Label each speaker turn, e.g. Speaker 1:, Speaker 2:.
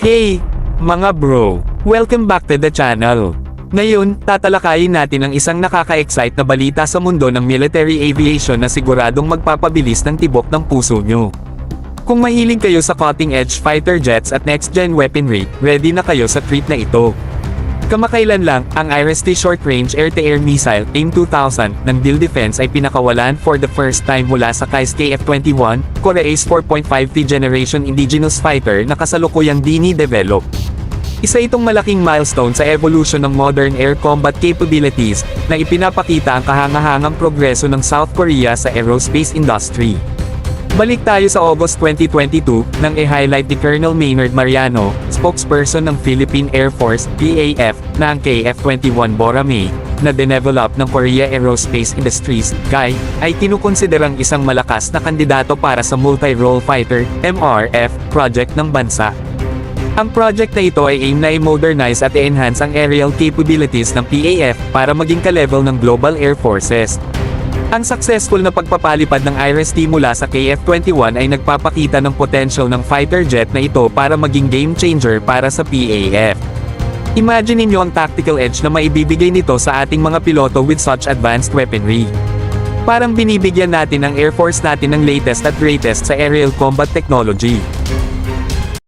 Speaker 1: Hey, mga bro! Welcome back to the channel. Ngayon, tatalakayin natin ang isang nakaka-excite na balita sa mundo ng military aviation na siguradong magpapabilis ng tibok ng puso nyo. Kung mahilig kayo sa cutting-edge fighter jets at next-gen weaponry, ready na kayo sa treat na ito. Kamakailan lang, ang IRIS-T Short-Range Air-to-Air Missile AIM-2000 ng DIL Defense ay pinakawalan for the first time mula sa KAIS KF-21, Korea-Ace 4.5T Generation Indigenous Fighter na kasalukuyang dini-develop. Isa itong malaking milestone sa evolution ng modern air combat capabilities, na ipinapakita ang kahangahangang progreso ng South Korea sa aerospace industry. Balik tayo sa August 2022, nang i-highlight ni Colonel Maynard Mariano, spokesperson ng Philippine Air Force, PAF, na ang KF-21 Boramae, na dinevelop ng Korea Aerospace Industries, KAI, ay kinukonsiderang isang malakas na kandidato para sa Multi-Role Fighter, MRF, project ng bansa. Ang project na ito ay aim na i-modernize at i-enhance ang aerial capabilities ng PAF para maging ka-level ng Global Air Forces. Ang successful na pagpapalipad ng IRIS-T mula sa KF-21 ay nagpapakita ng potential ng fighter jet na ito para maging game changer para sa PAF. Imagine niyo ang tactical edge na maibibigay nito sa ating mga piloto with such advanced weaponry. Parang binibigyan natin ang Air Force natin ng latest at greatest sa aerial combat technology.